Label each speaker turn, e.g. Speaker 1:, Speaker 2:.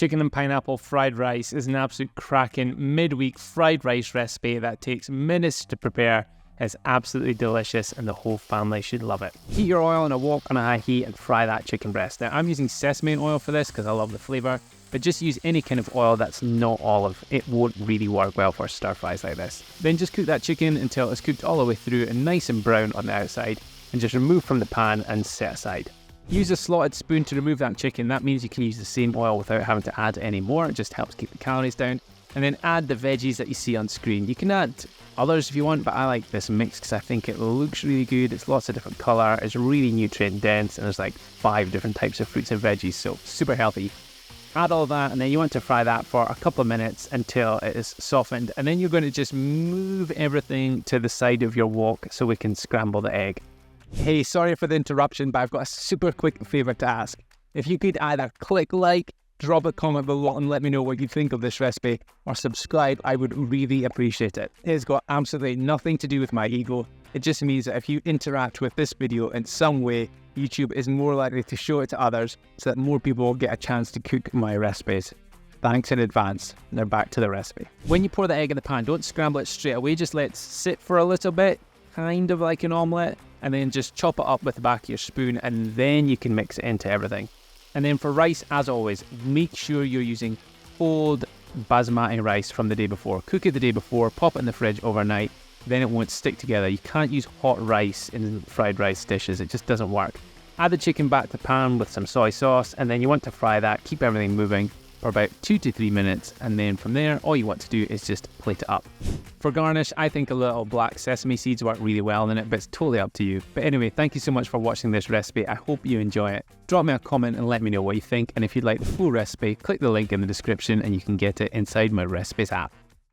Speaker 1: Chicken and pineapple fried rice is an absolute cracking midweek fried rice recipe that takes minutes to prepare. It's absolutely delicious and the whole family should love it. Heat your oil in a wok on a high heat and fry that chicken breast. Now I'm using sesame oil for this because I love the flavour, but just use any kind of oil that's not olive. It won't really work well for stir fries like this. Then just cook that chicken until it's cooked all the way through and nice and brown on the outside, and just remove from the pan and set aside. Use a slotted spoon to remove that chicken. That means you can use the same oil without having to add any more. It just helps keep the calories down. And then add the veggies that you see on screen. You can add others if you want, but I like this mix because I think it looks really good. It's lots of different colour, it's really nutrient dense, and there's like 5 different types of fruits and veggies, so super healthy. Add all that, and then you want to fry that for a couple of minutes until it is softened. And then you're going to just move everything to the side of your wok so we can scramble the egg. Hey, sorry for the interruption, but I've got a super quick favour to ask. If you could either click like, drop a comment below and let me know what you think of this recipe, or subscribe, I would really appreciate it. It has got absolutely nothing to do with my ego. It just means that if you interact with this video in some way, YouTube is more likely to show it to others so that more people will get a chance to cook my recipes. Thanks in advance. Now back to the recipe. When you pour the egg in the pan, don't scramble it straight away, just let it sit for a little bit, kind of like an omelette, and then just chop it up with the back of your spoon, and then you can mix it into everything. And then for rice, as always, make sure you're using cold basmati rice from the day before. Cook it the day before, pop it in the fridge overnight, then it won't stick together. You can't use hot rice in fried rice dishes, it just doesn't work. Add the chicken back to the pan with some soy sauce, and then you want to fry that, keep everything moving for about 2 to 3 minutes, and then from there, all you want to do is just plate it up. For garnish, I think a little black sesame seeds work really well in it, but it's totally up to you. But anyway, thank you so much for watching this recipe. I hope you enjoy it. Drop me a comment and let me know what you think, and if you'd like the full recipe, click the link in the description and you can get it inside my recipes app.